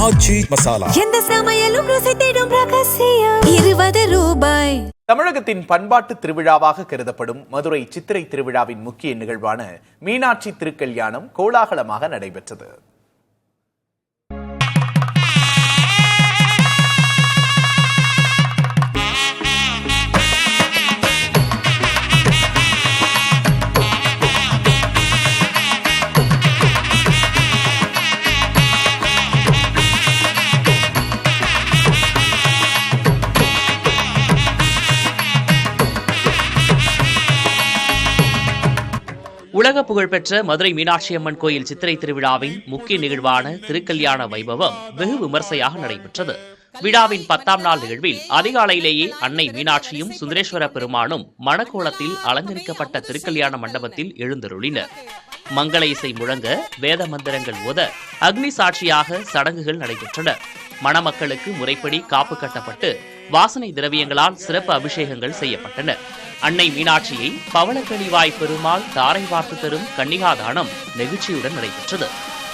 ஆச்சி மசாலா. எந்த சமையலும் ருசி தேடும் ரகசியம். 20 ரூபாய். தமிழகத்தின் பண்பாட்டு திருவிழாவாக கருதப்படும் மதுரை சித்திரை திருவிழாவின் முக்கிய நிகழ்வான மீனாட்சி திருக்கல்யாணம் கோலாகலமாக நடைபெற்றது. உலக புகழ்பெற்ற மதுரை மீனாட்சி அம்மன் கோயில் சித்திரை திருவிழாவின் முக்கிய நிகழ்வான திருக்கல்யாண வைபவம் வெகு விமர்சையாக நடைபெற்றது. விழாவின் 10ஆம் நாள் நிகழ்வில் அதிகாலையிலேயே அன்னை மீனாட்சியும் சுந்தரேஸ்வர பெருமானும் மணக்கோலத்தில் அலங்கரிக்கப்பட்ட திருக்கல்யாண மண்டபத்தில் எழுந்தருளினர். மங்கள இசை முழங்க, வேத மந்திரங்கள் ஓத, அக்னி சாட்சியாக சடங்குகள் நடைபெற்றன. மணமக்களுக்கு முறைப்படி காப்பு கட்டப்பட்டு வாசனை திரவியங்களால் சிறப்பு அபிஷேகங்கள் செய்யப்பட்டன. அன்னை மீனாட்சியை பவளக்கணிவாய் பெருமாள் தாரை வார்த்து தரும் கன்னிகாதானம் நெகிழ்ச்சியுடன் நடைபெற்றது.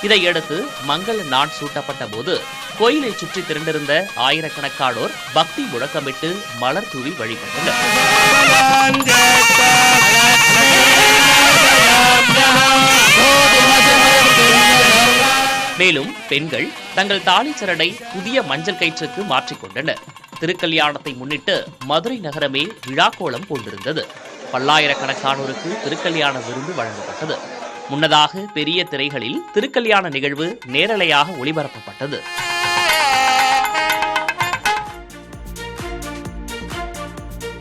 இதையடுத்து மங்கள நாள் சூட்டப்பட்ட போது கோயிலை சுற்றி திரண்டிருந்த ஆயிரக்கணக்கானோர் பக்தி முழக்கமிட்டு மலர் தூவி வழிபட்டனர். மேலும் பெண்கள் தங்கள் தாலிச்சரடை புதிய மஞ்சள் கயிற்றுக்கு மாற்றிக்கொண்டனர். திருக்கல்யாணத்தை முன்னிட்டு மதுரை நகரமே விழாக்கோலம் கொண்டிருந்தது. பல்லாயிரக்கணக்கானோருக்கு திருக்கல்யாண விருந்து வழங்கப்பட்டது. முன்னதாக பெரிய திரைகளில் திருக்கல்யாண நிகழ்வு நேரலையாக ஒளிபரப்பப்பட்டது.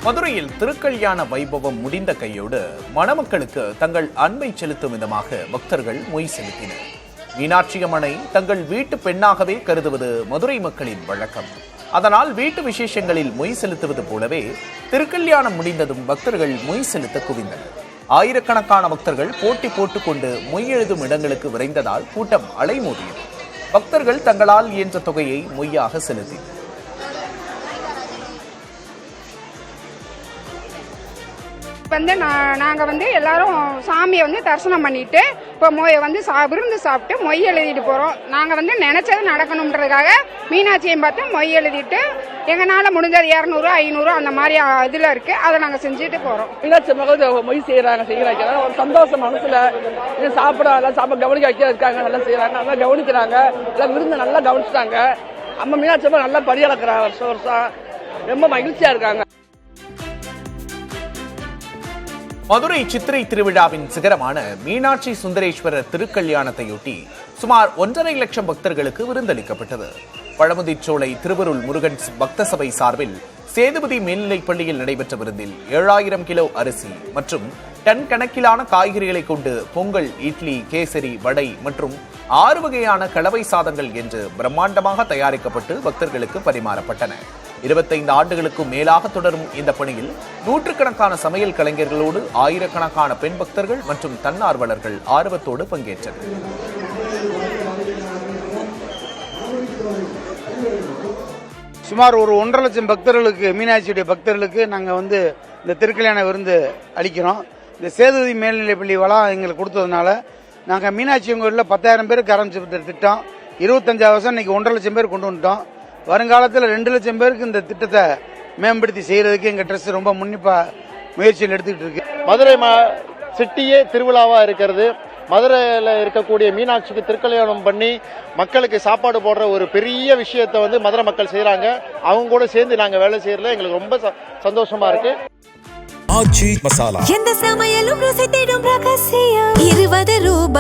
மதுரையில் திருக்கல்யாண வைபவம் முடிந்த கையோடு மணமக்களுக்கு தங்கள் அன்பை செலுத்தும் விதமாக பக்தர்கள் மொய் செலுத்தினர். மீனாட்சி அம்மனை தங்கள் வீட்டு பெண்ணாகவே கருதுவது மதுரை மக்களின் வழக்கம். அதனால் வீட்டு விசேஷங்களில் மொய் செலுத்துவது போலவே திருக்கல்யாணம் முடிந்ததும் பக்தர்கள் மொய் செலுத்த குவிந்தனர். ஆயிரக்கணக்கான பக்தர்கள் போட்டி போட்டுக்கொண்டு மொய் எழுதும் இடங்களுக்கு விரைந்ததால் கூட்டம் அலைமோதியது. பக்தர்கள் தங்களால் இயன்ற தொகையை மொய்யாக செலுத்தினர். நாங்கள் எல்லாரும் சாமியை தரிசனம் பண்ணிட்டு இப்போ விருந்து சாப்பிட்டு மொய் எழுதிட்டு போகிறோம். நாங்கள் நினைச்சது நடக்கணுன்றதுக்காக மீனாட்சியை பார்த்து மொய் எழுதிட்டு எங்களால் முடிஞ்சது 200, 500 அந்த மாதிரி இதில் இருக்குது. அதை நாங்கள் செஞ்சுட்டு போகிறோம். மீனாட்சி மகள் மொய் செய்கிறாங்க ஒரு சந்தோஷம் மனசில். சாப்பிட கவனிக்க வைக்க இருக்காங்க, நல்லா செய்கிறாங்க, நல்லா கவனிக்கிறாங்க, எல்லாம் விருந்து நல்லா கவனிச்சிட்டாங்க. அம்மா மீனாட்சி அம்மா நல்லா பணியாளக்கிறாங்க. வருஷம் ரொம்ப மகிழ்ச்சியாக இருக்காங்க. மதுரை சித்திரை திருவிழாவின் சிகரமான மீனாட்சி சுந்தரேஸ்வரர் திருக்கல்யாணத்தையொட்டி சுமார் 1.5 லட்சம் பக்தர்களுக்கு விருந்தளிக்கப்பட்டது. பழமுதிர்ச்சோலை திருவருள் முருகன் பக்த சபை சார்பில் சேதுபதி மேல்நிலைப் பள்ளியில் நடைபெற்ற விருந்தில் 7000 கிலோ அரிசி மற்றும் டன் கணக்கிலான காய்கறிகளை கொண்டு பொங்கல், இட்லி, கேசரி, வடை மற்றும் 6 வகையான கலவை சாதங்கள் என்று பிரம்மாண்டமாக தயாரிக்கப்பட்டு பக்தர்களுக்கு பரிமாறப்பட்டன. 25 ஆண்டுகளுக்கும் மேலாக தொடரும் இந்த பணியில் நூற்றுக்கணக்கான சமையல் கலைஞர்களோடு ஆயிரக்கணக்கான பெண் பக்தர்கள் மற்றும் தன்னார்வலர்கள் ஆர்வத்தோடு பங்கேற்றனர். சுமார் ஒரு 1.5 லட்சம் பக்தர்களுக்கு, மீனாட்சியுடைய பக்தர்களுக்கு நாங்கள் இந்த திருக்கல்யாண விருந்து அளிக்கிறோம். இந்த சேதுபதி மேல்நிலைப்பள்ளி வளம் எங்களுக்கு கொடுத்ததுனால நாங்கள் மீனாட்சி கோயிலில் 10,000 பேருக்கு ஆரம்பிச்ச திட்டம் 25 வருஷம் இன்னைக்கு 1.5 லட்சம் பேர் கொண்டு வந்துட்டோம். வருங்காலத்தில் 2 லட்சம் பேருக்கு இந்த திட்டத்தை மேம்படுத்தி செய்யறதுக்கு எங்கள் ட்ரஸ்ட் ரொம்ப முன்னிப்பாக முயற்சியில் எடுத்துக்கிட்டு இருக்கு. மதுரை சிட்டியே திருவிழாவா இருக்கிறது. மதுரையில் இருக்கக்கூடிய மீனாட்சிக்கு திருக்கல்யாணம் பண்ணி மக்களுக்கு சாப்பாடு போடுற ஒரு பெரிய விஷயத்தை மதுரை மக்கள் செய்யறாங்க. அவங்க கூட சேர்ந்து நாங்கள் வேலை செய்யறதுல எங்களுக்கு ரொம்ப சந்தோஷமா இருக்கு. ஆச்சி மசாலா. எந்த சமையலும் ருசி தேடும் ரகசியம். 20 ரூபாய்.